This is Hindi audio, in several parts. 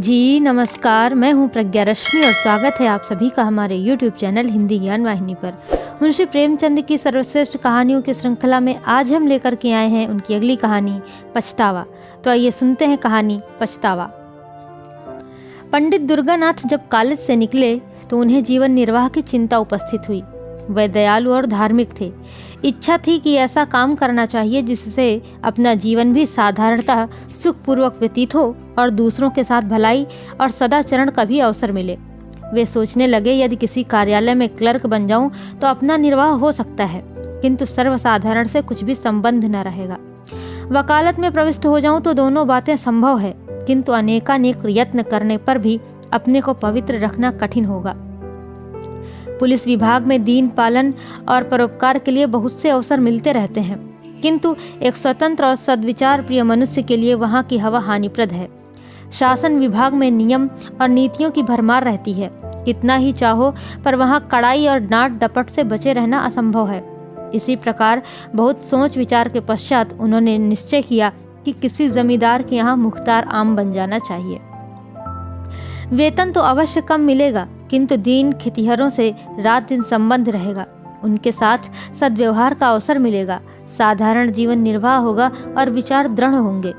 जी नमस्कार, मैं हूँ प्रज्ञा रश्मि और स्वागत है आप सभी का हमारे YouTube चैनल हिंदी ज्ञान वाहिनी पर। मुंशी प्रेमचंद की सर्वश्रेष्ठ कहानियों की श्रृंखला में आज हम लेकर के आए हैं उनकी अगली कहानी पछतावा। तो आइए सुनते हैं कहानी पछतावा। पंडित दुर्गानाथ जब कॉलेज से निकले तो उन्हें जीवन निर्वाह की चिंता उपस्थित हुई। वे दयालु और धार्मिक थे। इच्छा थी कि ऐसा काम करना चाहिए जिससे अपना जीवन भी साधारणतः सुखपूर्वक व्यतीत हो और दूसरों के साथ भलाई और सदाचरण का भी अवसर मिले। वे सोचने लगे, यदि किसी कार्यालय में क्लर्क बन जाऊं तो अपना निर्वाह हो सकता है, किंतु सर्वसाधारण से कुछ भी संबंध न रहेगा। वकालत में प्रविष्ट हो जाऊं तो दोनों बातें संभव है, किंतु अनेकानेक यत्न करने पर भी अपने को पवित्र रखना कठिन होगा। पुलिस विभाग में दीन पालन और परोपकार के लिए बहुत से अवसर मिलते रहते हैं, किंतु एक स्वतंत्र और सद्विचार प्रिय मनुष्य के लिए वहाँ की हवा हानिप्रद है। शासन विभाग में नियम और नीतियों की भरमार रहती है। कितना ही चाहो पर वहाँ कड़ाई और डांट डपट से बचे रहना असंभव है। इसी प्रकार बहुत सोच विचार के पश्चात उन्होंने निश्चय किया कि किसी जमींदार के यहाँ मुख्तार आम बन जाना चाहिए। वेतन तो अवश्य कम मिलेगा, किंतु दीन खेतिहरों से रात दिन संबंध रहेगा। उनके साथ सद्व्यवहार का अवसर मिलेगा, साधारण जीवन निर्वाह होगा और विचार दृढ़ होंगे।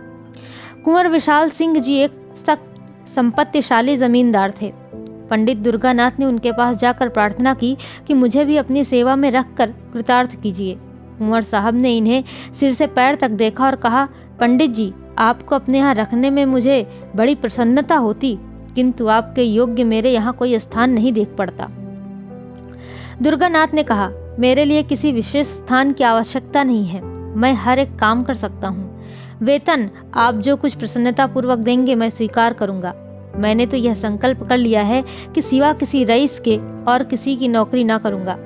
कुंवर विशाल सिंह जी एक सख्त संपत्तिशाली जमींदार थे। पंडित दुर्गानाथ ने उनके पास जाकर प्रार्थना की कि मुझे भी अपनी सेवा में रखकर कृतार्थ कीजिए। कुंवर साहब ने इन्हें सिर से पैर तक देखा और कहा, पंडित जी, आपको अपने यहाँ रखने में मुझे बड़ी प्रसन्नता होती, किंतु आपके योग्य मेरे यहाँ कोई स्थान नहीं देख पड़ता। दुर्गानाथ ने कहा, मेरे लिए किसी विशेष स्थान की आवश्यकता नहीं है, मैं हर एक काम कर सकता हूँ। वेतन आप जो कुछ प्रसन्नता पूर्वक देंगे मैं स्वीकार करूँगा। मैंने तो यह संकल्प कर लिया है कि सिवा किसी रईस के और किसी की नौकरी ना करूँगा।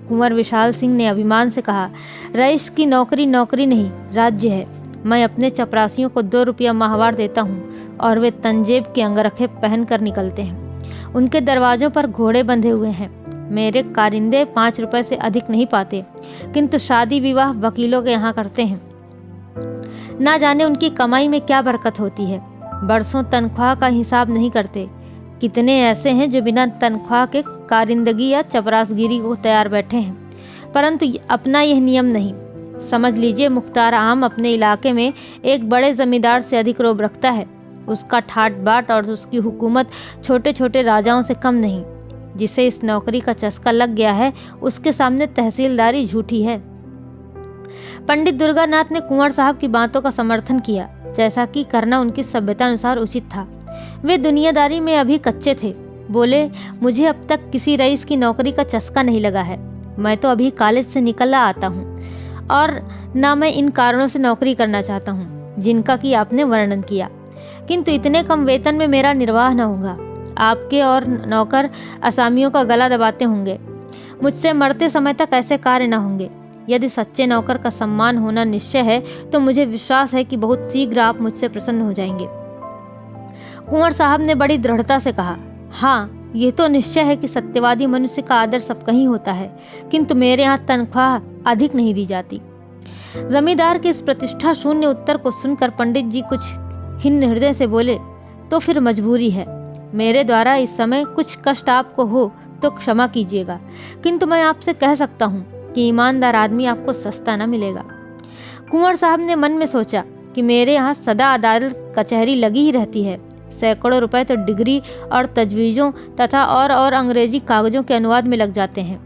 कुंवर विशाल सिंह ने अभिमान से कहा, रईस की नौकरी नौकरी नहीं, राज्य है। मैं अपने चपरासियों को 2 रुपया माहवार देता हूँ और वे तंजेब के अंगरखे पहन कर निकलते हैं। उनके दरवाजों पर घोड़े बंधे हुए हैं। मेरे कारिंदे 5 रुपए से अधिक नहीं पाते, किंतु शादी विवाह वकीलों के यहाँ करते हैं। ना जाने उनकी कमाई में क्या बरकत होती है। बरसों तनख्वाह का हिसाब नहीं करते। कितने ऐसे हैं जो बिना तनख्वाह के कारिंदगी या चपरासगिरी को तैयार बैठे हैं, परंतु अपना यह नियम नहीं। समझ लीजिए, मुख्तार आम अपने इलाके में एक बड़े जमींदार से अधिक रोब रखता है। उसका ठाट बाट और उसकी हुकूमत छोटे छोटे राजाओं से कम नहीं। जिसे इस नौकरी का चस्का लग गया है, उसके सामने तहसीलदारी झूठी है। पंडित दुर्गानाथ ने कुंवर साहब की बातों का समर्थन किया, जैसा कि करना उनकी सभ्यता अनुसार उचित था। वे दुनियादारी में अभी कच्चे थे। बोले, मुझे अब तक किसी रईस की नौकरी का चस्का नहीं लगा है। मैं तो अभी कॉलेज से निकला आता हूँ और ना मैं इन कारणों से नौकरी करना चाहता हूँ जिनका कि आपने वर्णन किया, किंतु इतने कम वेतन में मेरा निर्वाह न होगा। आपके और नौकर असामियों का गला दबाते होंगे। मुझसे मरते समय तक ऐसे कार्य न होंगे। यदि सच्चे नौकर का सम्मान होना निश्चय है तो मुझे विश्वास है कि बहुत शीघ्र आप मुझसे प्रसन्न हो जाएंगे। कुंवर साहब ने बड़ी दृढ़ता से कहा, हाँ, ये तो निश्चय है कि सत्यवादी मनुष्य का आदर सब कहीं होता है, किंतु मेरे यहाँ तनख्वाह अधिक नहीं दी जाती। जमींदार के इस प्रतिष्ठा शून्य उत्तर को सुनकर पंडित जी कुछ खिन्न हृदय से बोले, तो फिर मजबूरी है। मेरे द्वारा इस समय कुछ कष्ट आपको हो तो क्षमा कीजिएगा, किंतु मैं आपसे कह सकता हूँ कि ईमानदार आदमी आपको सस्ता न मिलेगा। कुंवर साहब ने मन में सोचा कि मेरे यहाँ सदा अदालत कचहरी लगी ही रहती है। सैकड़ों रुपए तो डिग्री और तजवीज़ों तथा और अंग्रेजी कागजों के अनुवाद में लग जाते हैं।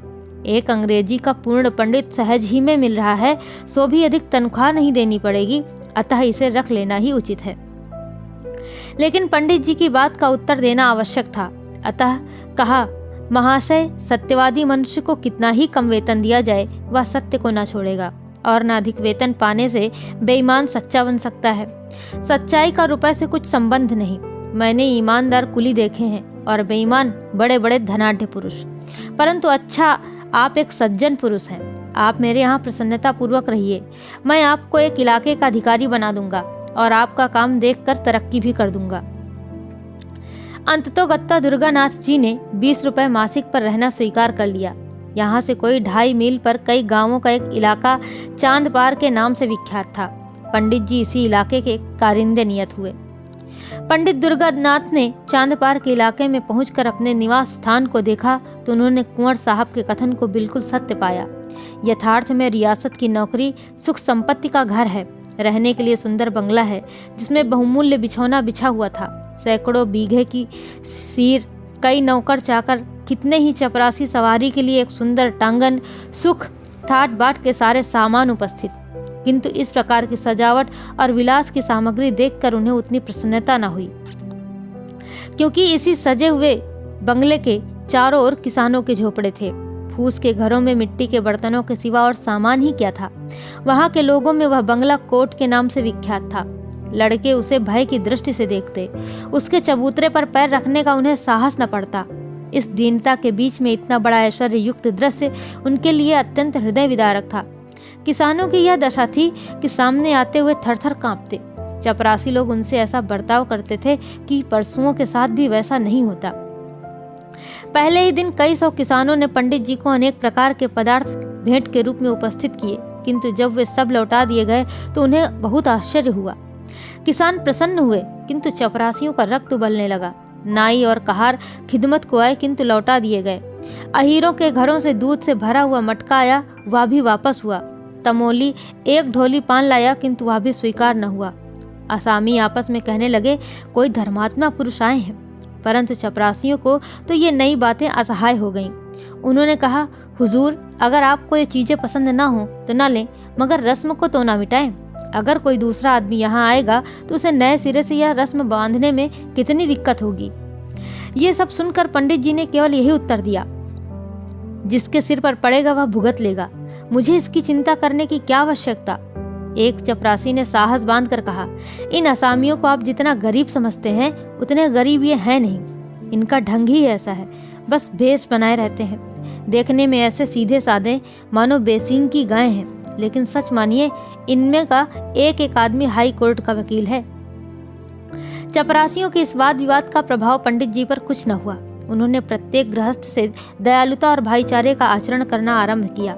एक अंग्रेजी का पूर्ण पंडित सहज ही में मिल रहा है, सो भी अधिक तनख्वाह नहीं देनी पड़ेगी, अतः इसे रख लेना ही उचित है। लेकिन पंडित जी की बात का उत्तर देना आवश्यक था, अतः कहा, महाशय, सत्यवादी मनुष्य को कितना ही कम वेतन दिया जाए वह सत्य को न छोड़ेगा, और न अधिक वेतन पाने से बेईमान सच्चा बन सकता है। सच्चाई का रुपए से कुछ संबंध नहीं। मैंने ईमानदार कुली देखे हैं और बेईमान बड़े बड़े धनाढ्य पुरुष, परंतु अच्छा, आप एक सज्जन पुरुष हैं। आप मेरे यहाँ प्रसन्नता पूर्वक रहिए। मैं आपको एक इलाके का अधिकारी बना दूंगा और आपका काम देखकर तरक्की भी कर दूंगा। अंततोगत्ता दुर्गानाथ जी ने 20 रुपए मासिक पर रहना स्वीकार कर लिया। यहाँ से कोई 2.5 मील पर कई गांवों का एक इलाका चांदपार के नाम से विख्यात था। पंडित जी इसी इलाके के कारिंदे नियत हुए। पंडित दुर्गानाथ ने चांदपार के इलाके में पहुंचकर अपने निवास स्थान को देखा तो उन्होंने कुंवर साहब के कथन को बिल्कुल सत्य पाया। यथार्थ में रियासत की नौकरी सुख संपत्ति का घर है। रहने के लिए सुंदर बंगला है जिसमें बहुमूल्य बिछौना बिछा हुआ था। सैकड़ों बीघे की सीर, कई नौकर चाकर, कितने ही चपरासी, सवारी के लिए एक सुंदर टांगन, सुख ठाट बाट के सारे सामान उपस्थित। किंतु इस प्रकार की सजावट और विलास की सामग्री देखकर उन्हें उतनी प्रसन्नता न हुई, क्योंकि इसी सजे हुए बंगले के चारों ओर किसानों के झोपड़े थे। फूस के घरों में मिट्टी के बर्तनों के सिवा और सामान ही क्या था। वहां के लोगों में वह बंगला कोट के नाम से विख्यात था। लड़के उसे भय की दृष्टि से देखते, उसके चबूतरे पर पैर रखने का उन्हें साहस न पड़ता। इस दीनता के बीच में इतना बड़ा ऐश्वर्य युक्त दृश्य उनके लिए अत्यंत हृदय विदारक था। किसानों की यह दशा थी कि सामने आते हुए थरथर कांपते। चपरासी लोग उनसे ऐसा बर्ताव करते थे कि परसुओं के साथ भी वैसा नहीं होता। पहले ही दिन कई सौ किसानों ने पंडित जी को अनेक प्रकार के पदार्थ भेंट के रूप में उपस्थित किए, किंतु जब वे सब लौटा दिए गए तो उन्हें बहुत आश्चर्य हुआ। किसान प्रसन्न हुए, किंतु चपरासियों का रक्त उबलने लगा। नाई और कहार खिदमत को आए, किंतु लौटा दिए गए। अहीरों के घरों से दूध से भरा हुआ मटका आया, वह भी वापस हुआ। तमोली एक ढोली पान लाया, किंतु वह भी स्वीकार न हुआ। असामी आपस में कहने लगे, कोई धर्मात्मा पुरुष आए हैं। परंतु चपरासियों को तो ये नई बातें असहाय हो गईं। उन्होंने कहा, हुजूर, अगर आपको ये चीजें पसंद ना हो तो ना लें, मगर रस्म को तो ना मिटाएं। अगर कोई दूसरा आदमी यहाँ आएगा तो उसे नए सिरे से यह रस्म बांधने में कितनी दिक्कत होगी। ये सब सुनकर पंडित जी ने केवल यही उत्तर दिया, जिसके सिर पर पड़ेगा वह भुगत लेगा। मुझे इसकी चिंता करने की क्या आवश्यकता। एक चपरासी ने साहस बांधकर कहा, इन असामियों को आप जितना गरीब समझते हैं उतने गरीब ये हैं नहीं। इनका ढंग ही ऐसा है, बस भेष बनाए रहते हैं। देखने में ऐसे सीधे साधे मानो बेसींग की गाय हैं, लेकिन सच मानिए इनमें का एक एक आदमी हाई कोर्ट का वकील है। चपरासियों के इस वाद विवाद का प्रभाव पंडित जी पर कुछ न हुआ। उन्होंने प्रत्येक गृहस्थ से दयालुता और भाईचारे का आचरण करना आरंभ किया।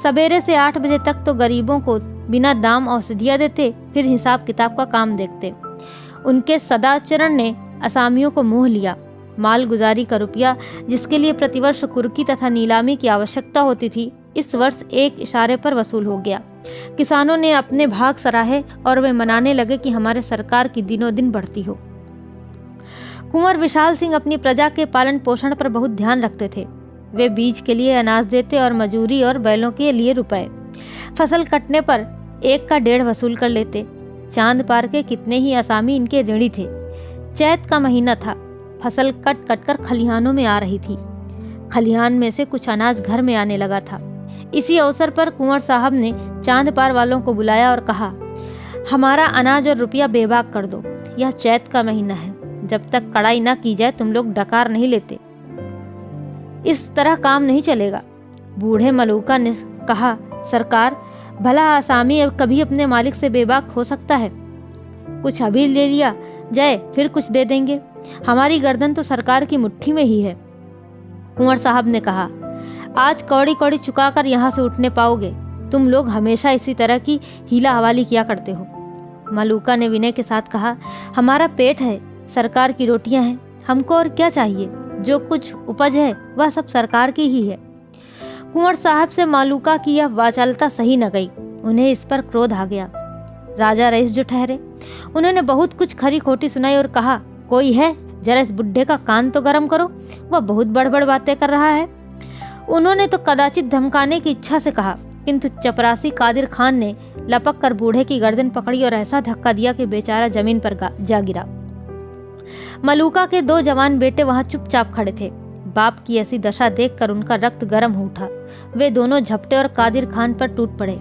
सवेरे से 8 बजे तक तो गरीबों को बिना दाम औषधियाँ देते, फिर हिसाब किताब का काम देखते। उनके सदाचरण ने असामियों को मोह लिया। माल गुजारी का रुपया, जिसके लिए प्रतिवर्ष कुर्की तथा नीलामी की आवश्यकता होती थी, इस वर्ष एक इशारे पर वसूल हो गया। किसानों ने अपने भाग सराहे और वे मनाने लगे कि हमारे सरकार की दिनों दिन बढ़ती हो। कुंवर विशाल सिंह अपनी प्रजा के पालन पोषण पर बहुत ध्यान रखते थे। वे बीज के लिए अनाज देते और मजूरी और बैलों के लिए रुपए। फसल कटने पर 1 का 1.5 वसूल कर लेते। चांद पार के कितने ही असामी इनके ऋणी थे। चैत का महीना था। फसल कट कट कर खलिहानों में आ रही थी। खलिहान में से कुछ अनाज घर में आने लगा था। इसी अवसर पर कुंवर साहब ने चांद पार वालों को बुलाया और कहा, हमारा अनाज और रुपया बेबाक कर दो। यह चैत का महीना है, जब तक कड़ाई न की जाए तुम लोग डकार नहीं लेते। इस तरह काम नहीं चलेगा। बूढ़े मलूका ने कहा, सरकार, भला आसामी अब कभी अपने मालिक से बेबाक हो सकता है? कुछ अभी ले लिया जाए, फिर कुछ दे देंगे। हमारी गर्दन तो सरकार की मुट्ठी में ही है। कुंवर साहब ने कहा, आज कौड़ी कौड़ी चुकाकर यहाँ से उठने पाओगे। तुम लोग हमेशा इसी तरह की हीला हवाली किया करते हो। मलूका ने विनय के साथ कहा, हमारा पेट है, सरकार की रोटियां हैं, हमको और क्या चाहिए। जो कुछ उपज है वह सब सरकार की ही है। कुंवर साहब से मलूका की यह वाचालता सही न गई। उन्हें इस पर क्रोध आ गया। राजा रईस जो ठहरे, उन्होंने बहुत कुछ खरी खोटी सुनाई और कहा, कोई है, जरा इस बुढ़े का कान तो गर्म करो, वह बहुत बड़बड़ बातें कर रहा है। उन्होंने तो कदाचित धमकाने की इच्छा से कहा, किंतु चपरासी कादिर खान ने लपक कर बूढ़े की गर्दन पकड़ी और ऐसा धक्का दिया कि बेचारा जमीन पर जा गिरा। मलूका के 2 जवान बेटे वहां चुपचाप खड़े थे। बाप की ऐसी दशा देखकर उनका रक्त गर्म हो उठा। वे दोनों झपटे और कादिर खान पर टूट पड़े।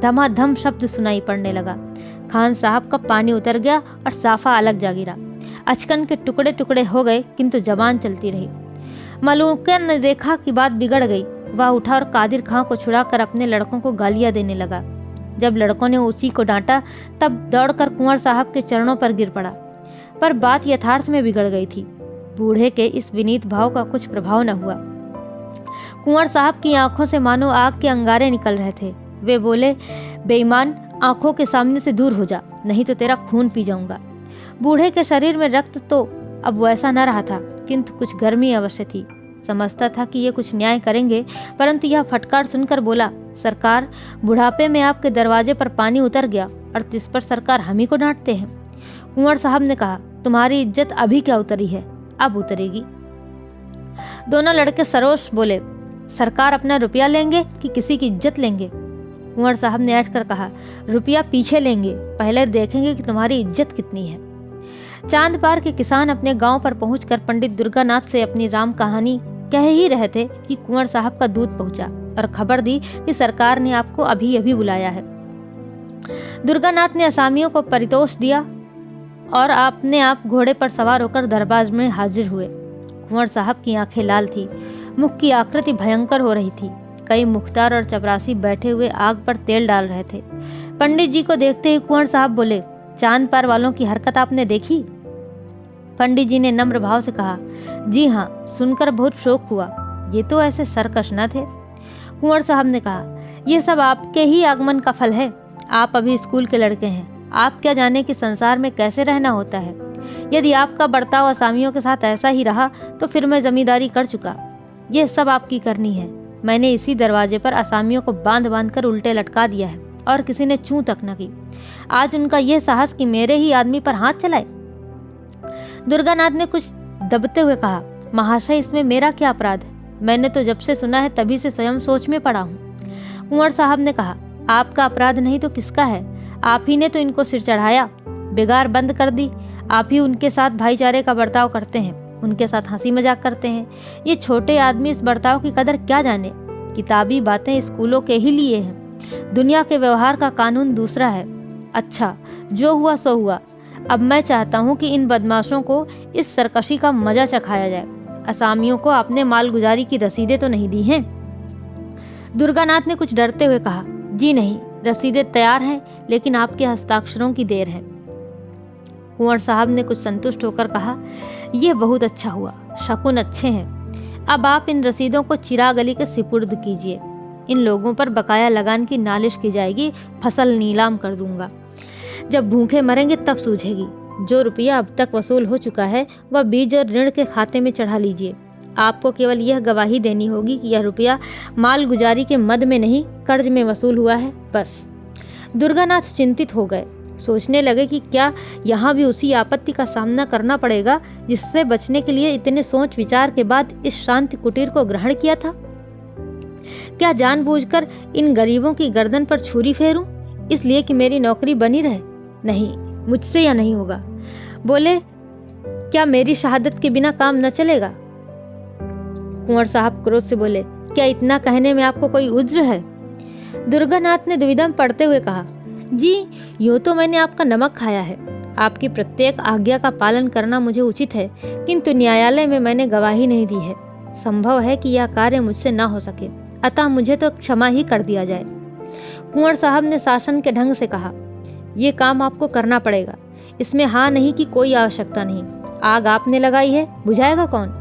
धमाधम शब्द सुनाई पड़ने लगा। खान साहब का पानी उतर गया और साफा अलग जा गिरा। अचकन के टुकड़े टुकड़े हो गए, किंतु जबान चलती रही। मलूका ने देखा कि बात बिगड़ गई। वह उठा और कादिर खां को छुड़ाकर अपने लड़कों को गालियां देने लगा। जब लड़कों ने उसी को डांटा, तब दौड़कर कुंवर साहब के चरणों पर गिर पड़ा। पर बात यथार्थ में बिगड़ गई थी। बूढ़े के इस विनीत भाव का कुछ प्रभाव न हुआ। कुंवर साहब की आंखों से मानो आग के अंगारे निकल रहे थे। वे बोले, बेईमान, आंखों के सामने से दूर हो जा, नहीं तो तेरा खून पी जाऊंगा। बूढ़े के शरीर में रक्त तो अब वैसा न रहा था, किंतु कुछ गर्मी अवश्य थी। समझता था कि ये कुछ न्याय करेंगे, परंतु यह फटकार सुनकर बोला, सरकार, बुढ़ापे में आपके दरवाजे पर पानी उतर गया और इस पर सरकार हम ही को डांटते हैं। कुंवर साहब ने कहा, तुम्हारी इज्जत अभी क्या उतरी है, अब उतरेगी। दोनों लड़के सरोष बोले, सरकार अपना रुपया लेंगे कि किसी की इज्जत लेंगे? कुंवर साहब ने ऐठ कर कहा, रुपया पीछे लेंगे, पहले देखेंगे कि तुम्हारी इज्जत कितनी है। चांद पार के किसान अपने गांव पर पहुंचकर पंडित दुर्गानाथ से अपनी राम कहानी कह ही रहे थे कि कुंवर साहब का दूत पहुंचा और खबर दी कि सरकार ने आपको अभी अभी बुलाया है। दुर्गानाथ ने असामियों को परितोष दिया और अपने आप घोड़े पर सवार होकर दरबार में हाजिर हुए। कुंवर साहब की आंखें लाल थी, मुख की आकृति भयंकर हो रही थी। कई मुख्तार और चपरासी बैठे हुए आग पर तेल डाल रहे थे। पंडित जी को देखते ही कुंवर साहब बोले, चांद पार वालों की हरकत आपने देखी? पंडित जी ने नम्र भाव से कहा, जी हाँ, सुनकर बहुत शोक हुआ, ये तो ऐसे सरकश न थे। कुंवर साहब ने कहा, ये सब आपके ही आगमन का फल है। आप अभी स्कूल के लड़के हैं, आप क्या जाने कि संसार में कैसे रहना होता है। यदि आपका बर्ताव असामियों के साथ ऐसा ही रहा तो फिर मैं जमींदारी कर चुका। ये सब आपकी करनी है। मैंने इसी दरवाजे पर असामियों को बांध बांध कर उल्टे लटका दिया है और किसी ने चूं तक न की। आज उनका यह साहस कि मेरे ही आदमी पर हाथ चलाए। दुर्गानाथ ने कुछ दबते हुए कहा, महाशय, इसमें मेरा क्या अपराध है? मैंने तो जब से सुना है तभी से स्वयं सोच में पड़ा हूँ। कुंवर साहब ने कहा, आपका अपराध नहीं तो किसका है? आप ही ने तो इनको सिर चढ़ाया, बिगाड़ बंद कर दी। आप ही उनके साथ भाईचारे का बर्ताव करते हैं, उनके साथ हंसी मजाक करते हैं। ये छोटे आदमी इस बर्ताव की कदर क्या जाने? किताबी बातें स्कूलों के ही लिए हैं, दुनिया के व्यवहार का कानून दूसरा है। अच्छा, जो हुआ सो हुआ। अब मैं चाहता हूँ कि इन बदमाशों को इस सरकशी का मजा चखाया जाए। असामियों को आपने मालगुजारी की रसीदें तो नहीं दी हैं? दुर्गानाथ ने कुछ डरते हुए कहा, जी नहीं, रसीदें तैयार हैं, लेकिन आपके हस्ताक्षरों की देर है। कुंवर साहब ने कुछ संतुष्ट होकर कहा, यह बहुत अच्छा हुआ, शकुन अच्छे हैं। अब आप इन रसीदों को चिराग अली के सिपुर्द कीजिए। इन लोगों पर बकाया लगान की नालिश की जाएगी, फसल नीलाम कर दूंगा। जब भूखे मरेंगे तब सूझेगी। जो रुपया अब तक वसूल हो चुका है वह बीज और ऋण के खाते में चढ़ा लीजिए। आपको केवल यह गवाही देनी होगी कि यह रुपया मालगुजारी के मद में नहीं, कर्ज में वसूल हुआ है, बस। दुर्गानाथ चिंतित हो गए। सोचने लगे कि क्या यहाँ भी उसी आपत्ति का सामना करना पड़ेगा जिससे बचने के लिए इतने सोच विचार के बाद इस शांति कुटीर को ग्रहण किया था। क्या जानबूझकर इन गरीबों की गर्दन पर छुरी फेरूं, इसलिए कि मेरी नौकरी बनी रहे? नहीं, मुझसे यह नहीं होगा। बोले, क्या मेरी शहादत के बिना काम न चलेगा? कुंवर साहब क्रोध से बोले, क्या इतना कहने में आपको कोई उज्र है? दुर्गानाथ ने दुविधा में पड़ते हुए कहा, जी, यूं तो मैंने आपका नमक खाया है। आपकी प्रत्येक आज्ञा का पालन करना मुझे उचित है, किंतु न्यायालय में मैंने गवाही नहीं दी है। संभव है कि यह कार्य मुझसे न हो सके, अतः मुझे तो क्षमा ही कर दिया जाए। कुंवर साहब ने शासन के ढंग से कहा, ये काम आपको करना पड़ेगा, इसमें हाँ नहीं की कोई आवश्यकता नहीं। आग आपने लगाई है, बुझाएगा कौन?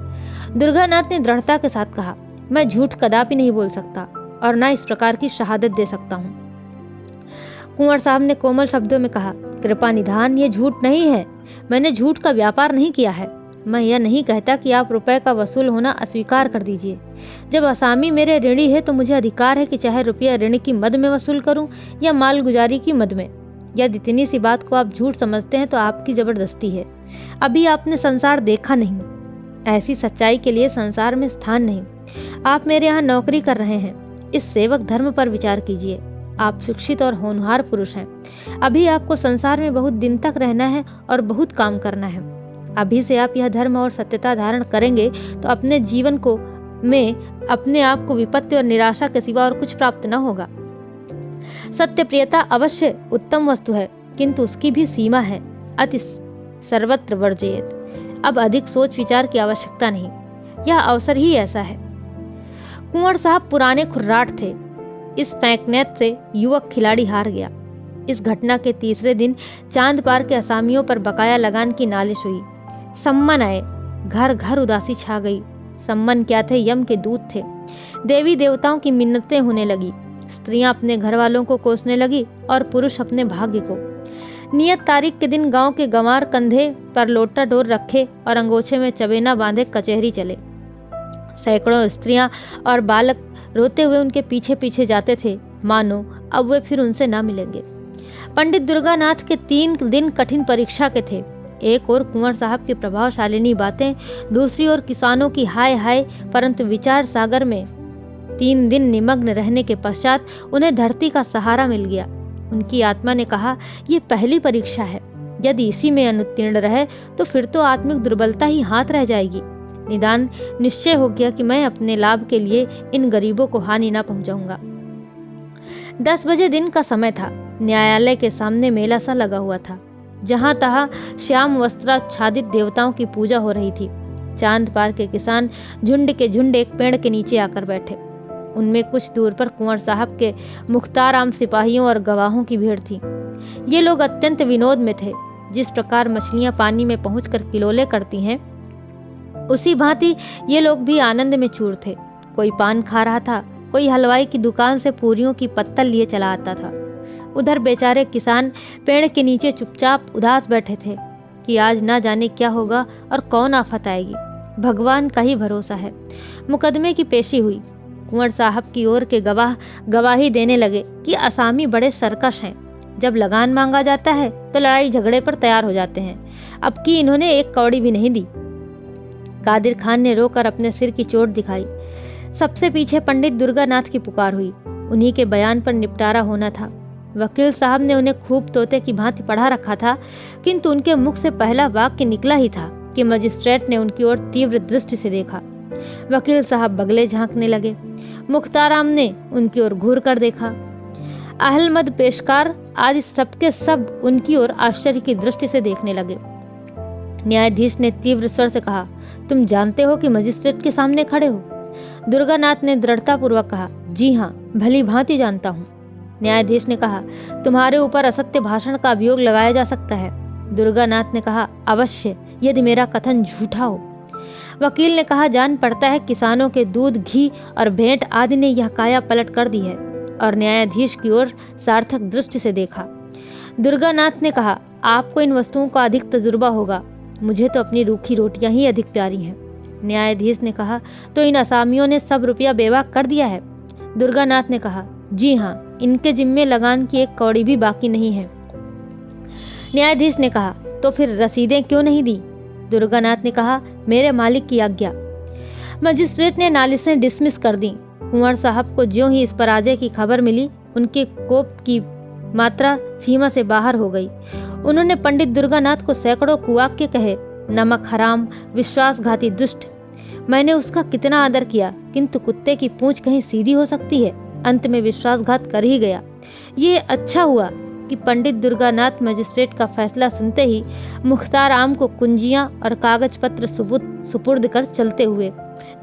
दुर्गानाथ ने दृढ़ता के साथ कहा, मैं झूठ कदापि नहीं बोल सकता और न इस प्रकार की शहादत दे सकता हूँ। कुंवर साहब ने कोमल शब्दों में कहा, कृपा निधान, ये झूठ नहीं है। मैंने झूठ का व्यापार नहीं किया है। मैं यह नहीं कहता कि आप रुपए का वसूल होना अस्वीकार कर दीजिए। जब असामी मेरे ऋणी है तो मुझे अधिकार है कि चाहे रुपया ऋण की मद में वसूल करूं या मालगुजारी की मद में। यदि इतनी सी बात को आप झूठ समझते हैं तो आपकी जबरदस्ती है। अभी आपने संसार देखा नहीं, ऐसी सच्चाई के लिए संसार में स्थान नहीं। आप मेरे यहाँ नौकरी कर रहे हैं, इस सेवक धर्म पर विचार कीजिए। आप शिक्षित और होनहार पुरुष हैं। अभी आपको संसार में बहुत दिन तक रहना है और बहुत काम करना है। अभी से आप यह धर्म और सत्यता धारण करेंगे तो अपने जीवन को में अपने आप को विपत्ति और निराशा के सिवा और कुछ प्राप्त न होगा। सत्य प्रियता अवश्य उत्तम वस्तु है, किंतु उसकी भी सीमा है। अति सर्वत्र वर्जयेत। अब अधिक सोच विचार की आवश्यकता नहीं, यह अवसर ही ऐसा है। कुंवर साहब पुराने खुर्राट थे। इस पैंकनेत से युवक खिलाड़ी हार गया। इस घटना के तीसरे दिन चांद पार के असामियों पर बकाया लगान की नालिश हुई। सम्मन आए, घर घर उदासी छा गई। सम्मन क्या थे, यम के दूत थे। देवी देवताओं की मिन्नतें होने लगी। स्त्रियां अपने घर वालों को कोसने लगी और पुरुष अपने भाग्य को। नियत तारीख के दिन गांव के गंवार कंधे पर लोटा डोर रखे और अंगोछे में चबेना बांधे कचहरी चले। सैकड़ों स्त्रियां और बालक रोते हुए उनके पीछे पीछे जाते थे, मानो अब वे फिर उनसे ना मिलेंगे। पंडित दुर्गानाथ के 3 दिन कठिन परीक्षा के थे। एक ओर कुंवर साहब की प्रभावशालिनी बातें, दूसरी ओर किसानों की हाय हाय, परंतु विचार सागर में 3 दिन निमग्न रहने के पश्चात उन्हें धरती का सहारा मिल गया। उनकी आत्मा ने कहा, ये पहली परीक्षा है, यदि इसी में अनुत्तीर्ण रहे तो फिर तो आत्मिक दुर्बलता ही हाथ रह जाएगी। निदान निश्चय हो गया कि मैं अपने लाभ के लिए इन गरीबों को हानि न पहुंचाऊंगा। 10 बजे दिन का समय था। न्यायालय के सामने मेला सा लगा हुआ था। जहां तहां श्याम वस्त्राच्छादित देवताओं की पूजा हो रही थी। चांद पार के किसान झुंड के झुंड एक पेड़ के नीचे आकर बैठे। उनमें कुछ दूर पर कुंवर साहब के मुख्ताराम सिपाहियों और गवाहों की भीड़ थी। ये लोग अत्यंत विनोद में थे। जिस प्रकार मछलियां पानी में पहुंचकर किलोले करती हैं, उसी भांति ये लोग भी आनंद में चूर थे। कोई पान खा रहा था, कोई हलवाई की दुकान से पूरियों की पत्तल लिए चला आता था। उधर बेचारे किसान पेड़ के नीचे चुपचाप उदास बैठे थे कि आज ना जाने क्या होगा और कौन आफत आएगी। भगवान का ही भरोसा है। मुकदमे की पेशी हुई। कुंवर साहब की ओर के गवाह गवाही देने लगे कि असामी बड़े सरकश हैं। जब लगान मांगा जाता है तो लड़ाई झगड़े पर तैयार हो जाते हैं। अब की इन्होंने एक कौड़ी भी नहीं दी। कादिर खान ने रोकर अपने सिर की चोट दिखाई। सबसे पीछे पंडित दुर्गानाथ की पुकार हुई। उन्हीं के बयान पर निपटारा होना था। वकील साहब ने उन्हें खूब तोते की भांति पढ़ा रखा था, किंतु उनके मुख से पहला वाक्य निकला ही था कि मजिस्ट्रेट ने उनकी ओर तीव्र दृष्टि से देखा। वकील साहब बगले झांकने लगे। मुख्ताराम ने उनकी ओर घूर कर देखा। अहलमद पेशकार आदि सबके सब उनकी ओर आश्चर्य की दृष्टि से देखने लगे। न्यायाधीश ने तीव्र स्वर से कहा, तुम जानते हो कि मजिस्ट्रेट के सामने खड़े हो? दुर्गानाथ ने दृढ़तापूर्वक कहा, जी हाँ, भली भांति जानता हूँ। न्यायाधीश ने कहा, तुम्हारे ऊपर असत्य भाषण का अभियोग लगाया जा सकता है। दुर्गानाथ ने कहा, अवश्य, यदि मेरा कथन झूठा हो। वकील ने कहा, जान पड़ता है किसानों के दूध, घी और भेंट आदि ने यह काया पलट कर दी है। और न्यायाधीश की ओर सार्थक दृष्टि से देखा। दुर्गानाथ ने कहा, आपको इन वस्तुओं का अधिक तजुर्बा होगा, मुझे तो अपनी रूखी रोटियां ही अधिक प्यारी हैं। न्यायाधीश ने कहा, तो इन असामियों ने सब रुपया बेवा कर दिया है? दुर्गानाथ ने कहा, जी हाँ, इनके जिम्मे लगान की एक कौड़ी भी बाकी नहीं है। न्यायाधीश ने कहा, तो फिर रसीदें क्यों नहीं दी? दुर्गानाथ ने कहा, मेरे मालिक की आज्ञा। मजिस्ट्रेट ने नालिशें डिसमिस कर दी। कुंवर साहब को ज्यों ही इस पराजय की खबर मिली, उनके कोप की मात्रा सीमा से बाहर हो गई। उन्होंने पंडित दुर्गानाथ को सैकड़ों कुवाक्य कहे, नमक हराम, विश्वासघाती दुष्ट। मैंने उसका कितना आदर किया, किंतु कुत्ते की पूंछ कहीं सीधी हो सकती है? अंत में विश्वासघात कर ही गया। ये अच्छा हुआ कि पंडित दुर्गानाथ मजिस्ट्रेट का फैसला सुनते ही मुख्तार आम को कुंजियां और कागज पत्र सुपुर्द कर चलते हुए,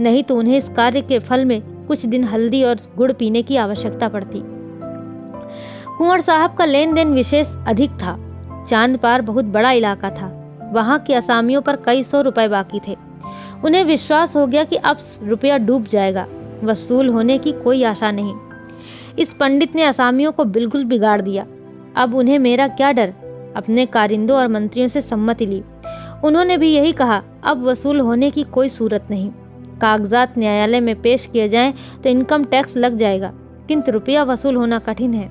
नहीं तो उन्हें इस कार्य के फल में कुछ दिन हल्दी और गुड़ पीने की आवश्यकता पड़ती। कुंवर साहब का लेन देन विशेष अधिक था। चांद पार बहुत बड़ा इलाका था। वहां के असामियों पर कई 100 रुपए बाकी थे। उन्हें विश्वास हो गया कि अब रुपया डूब जाएगा, वसूल होने की कोई आशा नहीं। इस पंडित ने असामियों को बिल्कुल बिगाड़ दिया। अब उन्हें मेरा क्या डर। अपने कारिंदों और मंत्रियों से सम्मति ली। उन्होंने भी यही कहा, अब वसूल होने की कोई सूरत नहीं। कागजात न्यायालय में पेश किए जाएं तो इनकम टैक्स लग जाएगा, किंतु रुपया वसूल होना कठिन है।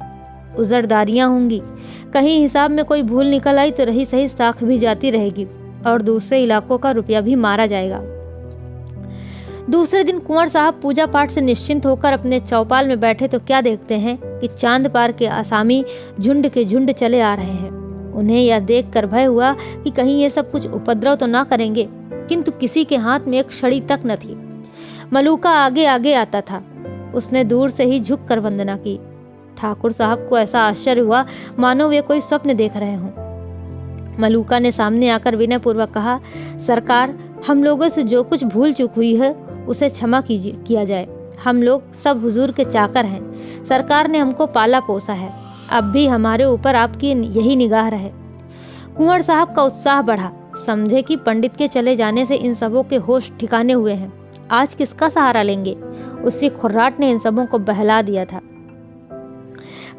उजरदारियां होंगी, कहीं हिसाब में कोई भूल निकल आई तो रही सही साख भी जाती रहेगी और दूसरे इलाकों का रुपया भी मारा जाएगा। दूसरे दिन कुंवर साहब पूजा पाठ से निश्चिंत होकर अपने चौपाल में बैठे तो क्या देखते हैं कि चांद पार के आसामी झुंड के झुंड चले आ रहे हैं। उन्हें यह देखकर भय हुआ कि कहीं ये सब कुछ उपद्रव तो ना करेंगे, किंतु किसी के हाथ में एक छड़ी तक न थी। मलूका आगे आगे आता था। उसने दूर से ही झुक कर वंदना की। ठाकुर साहब को ऐसा आश्चर्य हुआ मानो वे कोई स्वप्न देख रहे हों। मलूका ने सामने आकर विनयपूर्वक कहा, सरकार, हम लोगों से जो कुछ भूल चूक हुई है उसे क्षमा किया जाए। हम लोग सब हुजूर के चाकर हैं। सरकार ने हमको पाला पोसा है। अब भी हमारे ऊपर आपकी यही निगाह रहे। कुंवर साहब का उत्साह बढ़ा। समझे कि पंडित के चले जाने से इन सबों के होश ठिकाने हुए हैं। आज किसका सहारा लेंगे? उसी खुर्राट ने इन सबों को बहला दिया था।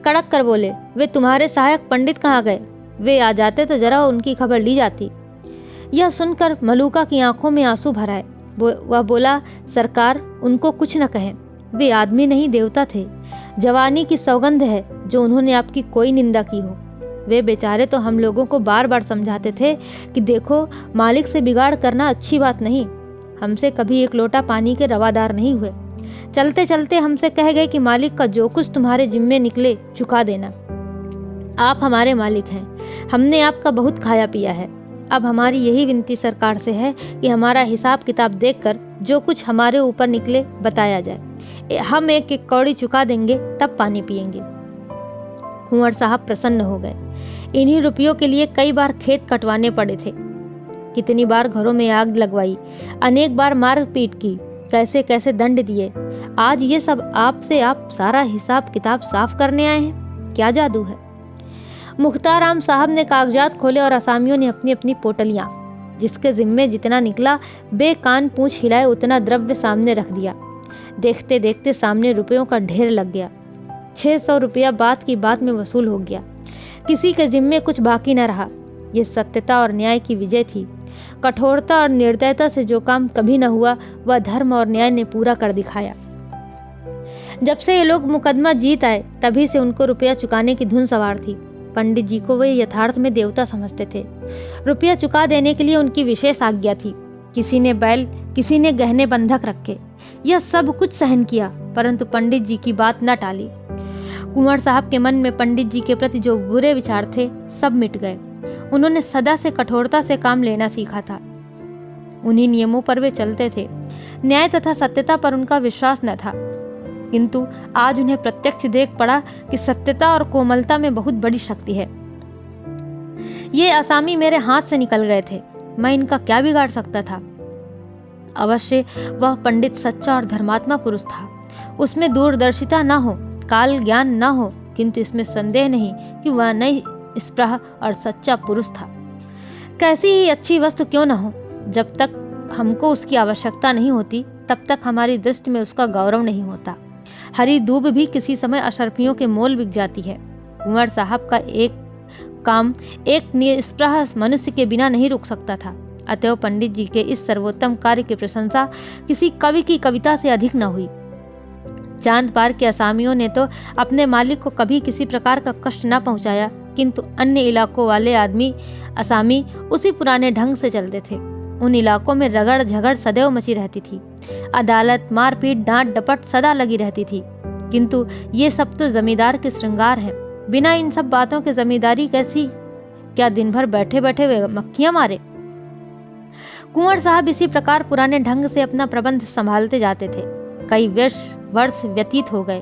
कड़क कर बोले, वे तुम्हारे सहायक पंडित कहाँ गए? वे आ जाते तो जरा उनकी खबर ली जाती। यह सुनकर मलूका की आंखों में आंसू भर आए। वह बोला, सरकार, उनको कुछ न कहें, वे आदमी नहीं देवता थे। जवानी की सौगंध है जो उन्होंने आपकी कोई निंदा की हो। वे बेचारे तो हम लोगों को बार बार समझाते थे कि देखो, मालिक से बिगाड़ करना अच्छी बात नहीं। हमसे कभी एक लोटा पानी के रवादार नहीं हुए। चलते चलते हमसे कह गए कि मालिक का जो कुछ तुम्हारे जिम्मे निकले चुका देना। आप हमारे मालिक हैं, हमने आपका बहुत खाया पिया है। अब हमारी यही विनती सरकार से है कि हमारा हिसाब किताब देखकर जो कुछ हमारे ऊपर निकले बताया जाए। हम एक एक कौड़ी चुका देंगे, तब पानी पिएंगे। कुंवर साहब प्रसन्न हो गए। इन्हीं रुपयों के लिए कई बार खेत कटवाने पड़े थे, कितनी बार घरों में आग लगवाई, अनेक बार मार पीट की, कैसे कैसे दंड दिए। आज ये सब आपसे आप सारा हिसाब किताब साफ करने आए हैं? क्या जादू है? मुख्तार आम साहब ने कागजात खोले और असामियों ने अपनी अपनी पोटलियां, जिसके जिम्मे जितना निकला बेकान पूंछ हिलाए उतना द्रव्य सामने रख दिया। देखते देखते सामने रुपयों का ढेर लग गया। 600 रुपया बात की बात में वसूल हो गया। किसी के जिम्मे कुछ बाकी न रहा। ये सत्यता और न्याय की विजय थी। कठोरता और निर्दयता से जो काम कभी न हुआ, वह धर्म और न्याय ने पूरा कर दिखाया। जब से ये लोग मुकदमा जीत आए, तभी से उनको रुपया चुकाने की धुन सवार थी। पंडित जी को वे यथार्थ में देवता समझते थे। रुपया चुका देने के लिए उनकी विशेष आज्ञा थी। किसी ने बैल, किसी ने गहने बंधक रखे। यह सब कुछ सहन किया, परंतु पंडित जी की बात न टाली। कुंवर साहब के मन में पंडित जी के प्रति जो बुरे विचार थे, सब मिट गए। उन्होंने सदा से कठोरता से काम लेना सीखा था। उन्हीं नियमों पर वे चलते थे। न्याय तथा सत्यता पर उनका विश्वास न था, किंतु आज उन्हें प्रत्यक्ष देख पड़ा कि सत्यता और कोमलता में बहुत बड़ी शक्ति है। ये असामी मेरे हाथ से निकल गए थे, मैं इनका क्या बिगाड़ सकता था? अवश्य वह पंडित सच्चा और धर्मात्मा पुरुष था। उसमें दूरदर्शिता न हो, काल ज्ञान न हो, किंतु इसमें संदेह नहीं कि वह निष्प्रह और सच्चा पुरुष था। कैसी ही अच्छी वस्तु क्यों न हो, जब तक हमको उसकी आवश्यकता नहीं होती, तब तक हमारी दृष्टि में उसका गौरव नहीं होता। हरी दूब भी किसी समय अशर्फियों के मोल बिक जाती है। कुंवर साहब का एक काम एक निष्प्रह मनुष्य के बिना नहीं रुक सकता था। अतएव पंडित जी के इस सर्वोत्तम कार्य की प्रशंसा किसी कवि की कविता से अधिक न हुई। चांद पार के असामियों ने तो अपने मालिक को कभी किसी प्रकार का कष्ट न पहुंचाया, किंतु अन्य इलाकों वाले असामी उसी पुराने ढंग से चलते थे। उन इलाकों में रगड़ झगड़ सदैव मची रहती थी। अदालत, मारपीट, डांट डपट सदा लगी रहती थी। किंतु ये सब तो जमींदार के श्रृंगार हैं। बिना इन सब बातों के जमींदारी कैसी? क्या दिन भर बैठे बैठे वे मक्खियां मारे? कुंवर साहब इसी प्रकार पुराने ढंग से अपना प्रबंध संभालते जाते थे। कई वर्ष व्यतीत हो गए।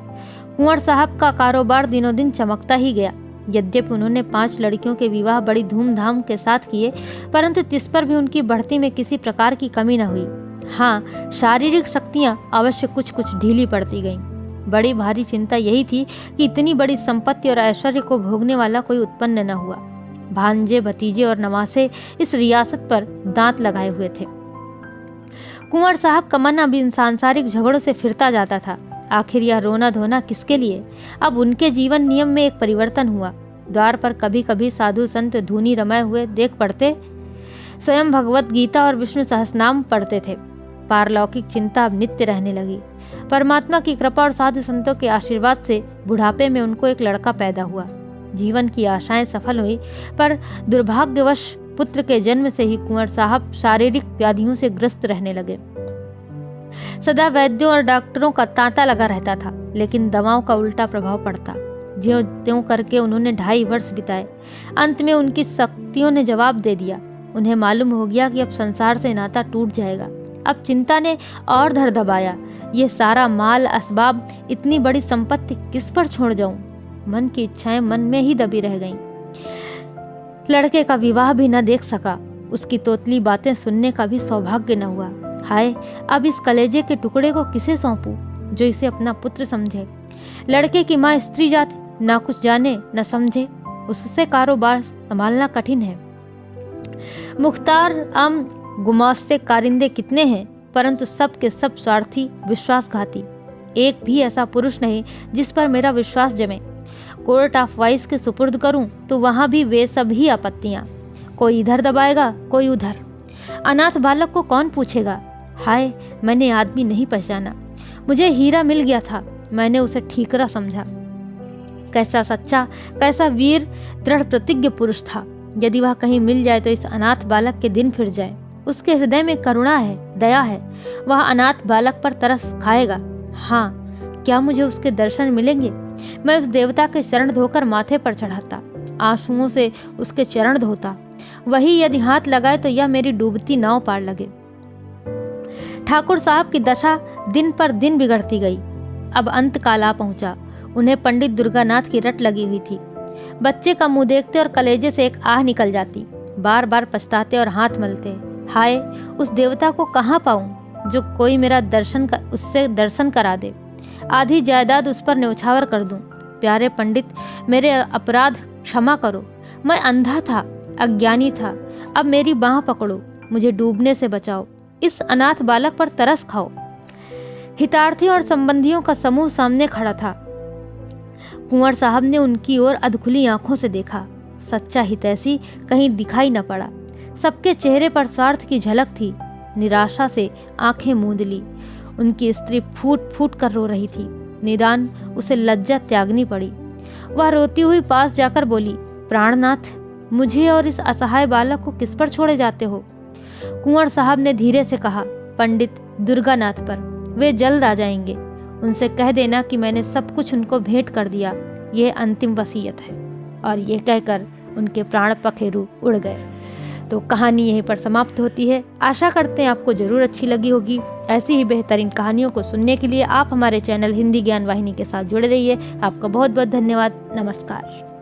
कुंवर साहब का कारोबार दिनों दिन चमकता ही गया। यद्यपि उन्होंने 5 लड़कियों के विवाह बड़ी धूमधाम के साथ किए, परंतु तिस पर भी उनकी बढ़ती में किसी प्रकार की कमी न हुई। हाँ, शारीरिक शक्तियां अवश्य कुछ कुछ ढीली पड़ती गईं। बड़ी भारी चिंता यही थी कि इतनी बड़ी संपत्ति और ऐश्वर्य को भोगने वाला कोई उत्पन्न न हुआ। भांजे, भतीजे और नवासे इस रियासत पर दांत लगाए हुए थे। कुंवर साहब का मन अब इन सांसारिक झगड़ों से फिरता जाता था। आखिर यह रोना धोना किसके लिए? अब उनके जीवन नियम में एक परिवर्तन हुआ। द्वार पर कभी कभी साधु संत धूनी रमाए हुए देख पड़ते। स्वयं भगवत गीता और विष्णु सहस्रनाम पढ़ते थे। पारलौकिक चिंता अब नित्य रहने लगी। परमात्मा की कृपा और साधु संतों के आशीर्वाद से बुढ़ापे में उनको एक लड़का पैदा हुआ। जीवन की आशाएं सफल हुई, पर दुर्भाग्यवश पुत्र के जन्म से ही कुंवर साहब शारीरिक व्याधियों से ग्रस्त रहने लगे। सदा वैद्यों और डॉक्टरों का तांता लगा रहता था, लेकिन दवाओं का उल्टा प्रभाव पड़ता। ज्यों त्यों करके उन्होंने 2.5 वर्ष बिताए। अंत में उनकी शक्तियों ने जवाब दे दिया। उन्हें मालूम हो गया कि अब संसार से नाता टूट जाएगा। अब चिंता ने और धर दबाया। ये सारा माल असबाब, इतनी बड़ी संपत्ति किस पर छोड़ जाऊं? मन की इच्छाएं मन में ही दबी रह गईं। लड़के का विवाह भी न देख सका। उसकी तोतली बातें सुनने का भी सौभाग्य न हुआ। हाय, अब इस कलेजे के टुकड़े को किसे सौंपूं जो इसे अपना पुत्र समझे? लड़के की माँ स्त्री जाति, ना कुछ जाने न समझे, उससे कारोबार संभालना कठिन है। मुख्तार गुमास्ते कारिंदे कितने हैं, परंतु सब के सब स्वार्थी, विश्वासघाती। एक भी ऐसा पुरुष नहीं जिस पर मेरा विश्वास जमे। कोर्ट ऑफ वाइस के सुपुर्द करूं तो वहां भी वे सभी आपत्तियां, कोई इधर दबाएगा कोई उधर। अनाथ बालक को कौन पूछेगा? हाय, मैंने आदमी नहीं पहचाना। मुझे हीरा मिल गया था, मैंने उसे ठीकरा समझा। कैसा सच्चा, कैसा वीर, दृढ़ प्रतिज्ञ पुरुष था। यदि वह कहीं मिल जाए तो इस अनाथ बालक के दिन फिर जाए। उसके हृदय में करुणा है, दया है। वह अनाथ बालक पर तरस खाएगा। हाँ, क्या मुझे उसके दर्शन मिलेंगे? मैं उस देवता के चरण धोकर माथे पर चढ़ाता, आंसुओं से उसके चरण धोता। वही यदि हाथ लगाए तो यह मेरी डूबती नाव पार लगे। ठाकुर साहब की दशा दिन पर दिन बिगड़ती गई। अब अंत काल आ पहुंचा। उन्हें पंडित दुर्गानाथ की रट लगी हुई थी। बच्चे का मुंह देखते और कलेजे से एक आह निकल जाती। बार बार पछताते और हाथ मलते। हाय, उस देवता को कहाँ पाऊं जो कोई मेरा उससे दर्शन करा दे। आधी जायदाद उस पर न्यौछावर कर दूं। प्यारे पंडित, मेरे अपराध क्षमा करो। मैं अंधा था, अज्ञानी था। अब मेरी बाह पकड़ो, मुझे डूबने से बचाओ। इस अनाथ बालक पर तरस खाओ। हितार्थी और संबंधियों का समूह सामने खड़ा था। कुंवर साहब ने उनकी ओर अधखुली आंखों से देखा। सच्चा हितैषी कहीं दिखाई न पड़ा। सबके चेहरे पर स्वार्थ की झलक थी। निराशा से आंखें मूंद ली। उनकी स्त्री फूट फूट कर रो रही थी। निदान उसे लज्जा त्यागनी पड़ी। वह रोती हुई पास जाकर बोली, प्राणनाथ, मुझे और इस असहाय बालक को किस पर छोड़े जाते हो? कुंवर साहब ने धीरे से कहा, पंडित दुर्गानाथ पर। वे जल्द आ जाएंगे। उनसे कह देना कि मैंने सब कुछ उनको भेंट कर दिया। यह अंतिम वसीयत है। और यह कहकर उनके प्राण पखेरु उड़ गए। तो कहानी यहीं पर समाप्त होती है। आशा करते हैं आपको जरूर अच्छी लगी होगी। ऐसी ही बेहतरीन कहानियों को सुनने के लिए आप हमारे चैनल हिंदी ज्ञान वाहिनी के साथ जुड़े रहिए। आपका बहुत बहुत धन्यवाद। नमस्कार।